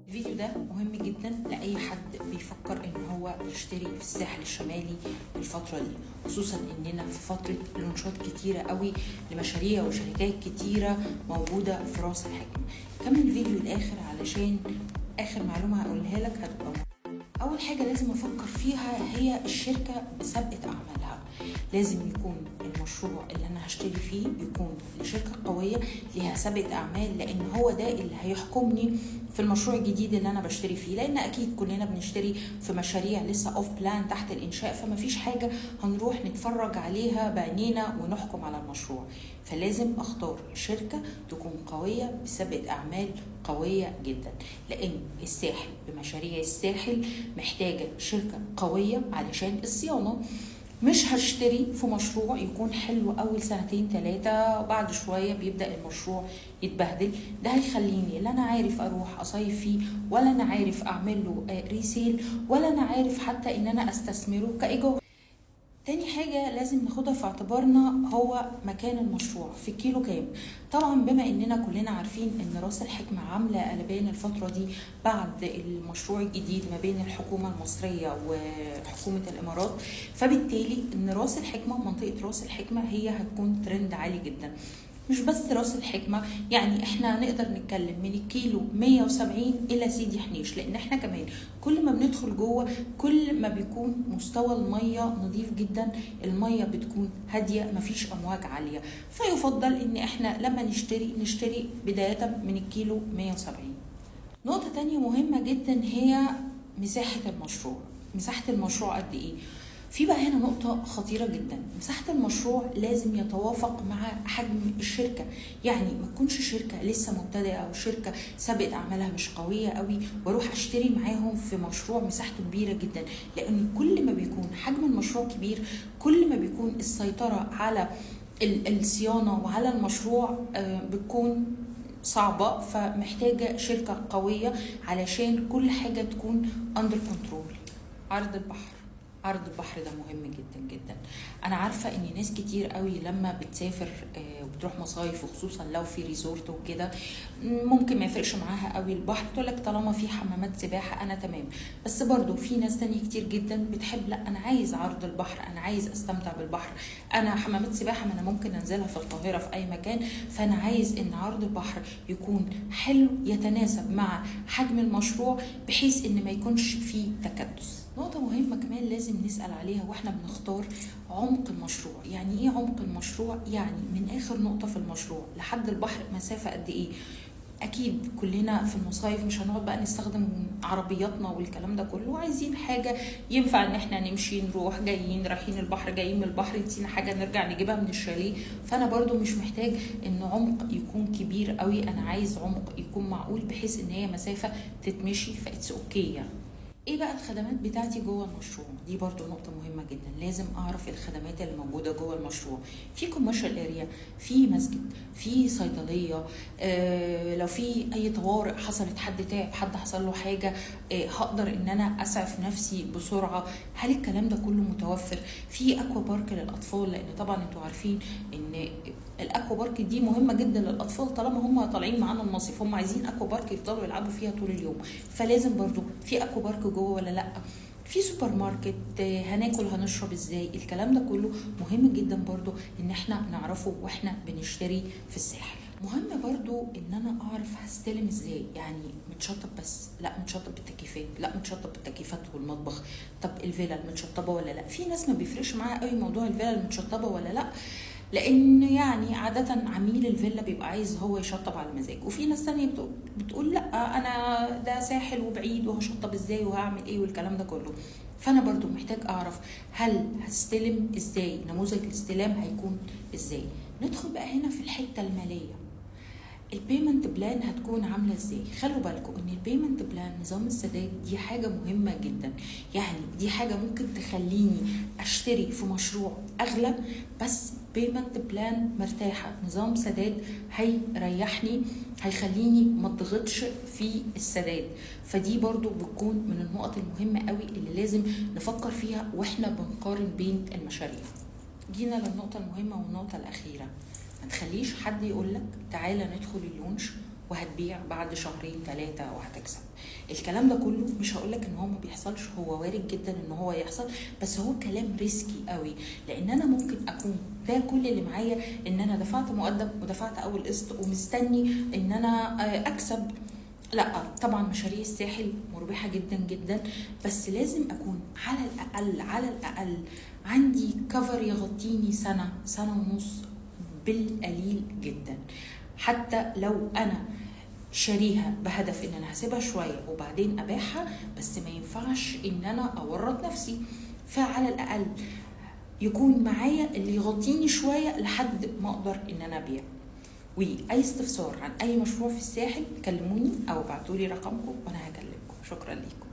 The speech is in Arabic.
الفيديو ده مهم جدا لأي حد بيفكر ان هو يشتري في الساحل الشمالي الفترة دي، خصوصا اننا في فترة لونشات كتيرة قوي لمشاريع وشركات كتيرة موجودة في راس الحكمة. كمل الفيديو الاخر علشان اخر معلومة هقولها لك هتبقى مهمة. اول حاجة لازم افكر فيها هي الشركة بسابقة اعمالها. لازم يكون المشروع اللي انا هشتري فيه يكون لشركة قوية ليها سابقة اعمال، لان هو ده اللي هيحكمني في المشروع الجديد اللي انا بشتري فيه، لان اكيد كلنا بنشتري في مشاريع لسه اوف بلان تحت الانشاء، فما فيش حاجة هنروح نتفرج عليها بعينينا ونحكم على المشروع. فلازم اختار شركة تكون قوية بسابقة اعمال قوية جدا، لان الساحل بمشاريع الساحل محتاجة شركة قوية علشان الصيانة. مش هشتري في مشروع يكون حلو اول سنتين ثلاثة وبعد شوية بيبدأ المشروع يتبهدل. ده هيخليني لا انا عارف اروح اصيف فيه، ولا انا عارف اعمل له ريسيل، ولا انا عارف حتى ان انا استثمره كايجار. تاني حاجة لازم ناخدها في اعتبارنا هو مكان المشروع في كيلو كام. طبعا بما اننا كلنا عارفين ان راس الحكمة عاملة قلبان الفترة دي بعد المشروع الجديد ما بين الحكومة المصرية وحكومة الامارات، فبالتالي ان راس الحكمة منطقة راس الحكمة هي هتكون ترند عالي جدا. مش بس راس الحكمة، يعني احنا نقدر نتكلم من الكيلو 170 الى سيدي حنيش، لان احنا كمان كل ما بندخل جوه كل ما بيكون مستوى المية نظيف جدا، المية بتكون هادية مفيش امواج عالية، فيفضل ان احنا لما نشتري بداية من الكيلو 170. نقطة تانية مهمة جدا هي مساحة المشروع. مساحة المشروع قد ايه؟ في بقى هنا نقطة خطيرة جدا، مساحة المشروع لازم يتوافق مع حجم الشركة. يعني ما تكونش شركة لسه مبتدئة او شركة سابقة اعمالها مش قوية قوي واروح اشتري معاهم في مشروع مساحته كبيرة جدا، لان كل ما بيكون حجم المشروع كبير كل ما بيكون السيطرة على الصيانة وعلى المشروع بتكون صعبة، فمحتاجة شركة قوية علشان كل حاجة تكون اندر كنترول. عرض البحر، عرض البحر ده مهم جدا جدا. انا عارفه ان ناس كتير قوي لما بتسافر وبتروح مصايف وخصوصا لو في ريزورت وكده ممكن ما يفرقش معاها قوي البحر، تقول لك طالما في حمامات سباحه انا تمام. بس برضو في ناس تانية كتير جدا بتحب لا انا عايز عرض البحر، انا عايز استمتع بالبحر. انا حمامات سباحه ما انا ممكن انزلها في القاهره في اي مكان، فانا عايز ان عرض البحر يكون حلو يتناسب مع حجم المشروع بحيث ان ما يكونش فيه تكدس. نقطة مهمة كمان لازم نسأل عليها واحنا بنختار عمق المشروع. يعني ايه عمق المشروع؟ يعني من اخر نقطة في المشروع لحد البحر مسافة قد ايه؟ اكيد كلنا في المصايف مش هنقعد بقى نستخدم عربياتنا والكلام ده كله، عايزين حاجة ينفع ان احنا نمشي نروح جايين رايحين البحر جايين من البحر، نسينا حاجة نرجع نجيبها من الشاليه. فانا برضو مش محتاج ان عمق يكون كبير قوي، انا عايز عمق يكون معقول بحيث ان هي مسافة تتمشي فاتس اوكي. يعني ايه بقى الخدمات بتاعتي جوه المشروع؟ دي برضو نقطة مهمة جدا، لازم اعرف الخدمات اللي موجودة جوه المشروع. في كوميرشال اريا، في مسجد، في صيدلية، لو في اي طوارئ حصلت، حد تعب، حد حصل له حاجة، هقدر ان انا اسعف نفسي بسرعة. هل الكلام ده كله متوفر؟ في اكوا بارك للاطفال، لان طبعا انتوا عارفين ان الاكوا بارك دي مهمة جدا للاطفال، طالما هم طالعين معانا المصيف هم عايزين اكوا بارك يفضلوا يلعبوا فيها طول اليوم، فلازم برضو في اكوا بارك جوه ولا لا. في سوبر ماركت، هناكل هنشرب ازاي، الكلام ده كله مهم جدا برضو ان احنا نعرفه واحنا بنشتري في الساحل. مهم برضو ان انا اعرف هستلم ازاي، يعني متشطب بس؟ لا متشطب بالتكييفات؟ لا متشطب بالتكييفات والمطبخ. طب الفيلا متشطبه ولا لا؟ في ناس ما بيفرقش معاها قوي موضوع الفيلا المتشطبه ولا لا، لان يعني عاده عميل الفيلا بيبقى عايز هو يشطب على المزاج، وفي ناس تانية بتقول لا انا ده ساحل وبعيد وهشطب ازاي وهعمل ايه والكلام ده كله. فانا برضو محتاج اعرف هل هستلم ازاي، نموذج الاستلام هيكون ازاي. ندخل بقى هنا في الحته الماليه، البيمنت بلان هتكون عامله ازاي. خلوا بالكم ان البيمنت بلان نظام السداد دي حاجه مهمه جدا، يعني دي حاجه ممكن تخليني اشتري في مشروع اغلى بس بيمنت بلان مرتاحه، نظام سداد هيريحني هيخليني ما اضغطش في السداد. فدي برضو بتكون من النقط المهمه قوي اللي لازم نفكر فيها واحنا بنقارن بين المشاريع. جينا للنقطه المهمه والنقطه الاخيره، ما تخليش حد يقولك تعالى ندخل اللونش وهتبيع بعد شهرين 3 وهتكسب. الكلام ده كله مش هقولك ان هو ما بيحصلش، هو وارد جدا ان هو يحصل، بس هو كلام ريسكي قوي، لان انا ممكن اكون ده كل اللي معايا ان انا دفعت مقدم ودفعت اول قسط ومستني ان انا اكسب. لا طبعا مشاريع الساحل مربحة جدا جدا، بس لازم اكون على الاقل عندي كفر يغطيني سنة ونص بالقليل جدا. حتى لو انا شاريها بهدف ان انا هسيبها شوية وبعدين ابيعها، بس ما ينفعش ان انا اورط نفسي، فعلى الاقل يكون معايا اللي يغطيني شوية لحد ما اقدر ان انا ابيع. واي استفسار عن اي مشروع في الساحل كلموني او ابعتولي رقمكم وانا هكلمكم. شكرا لكم.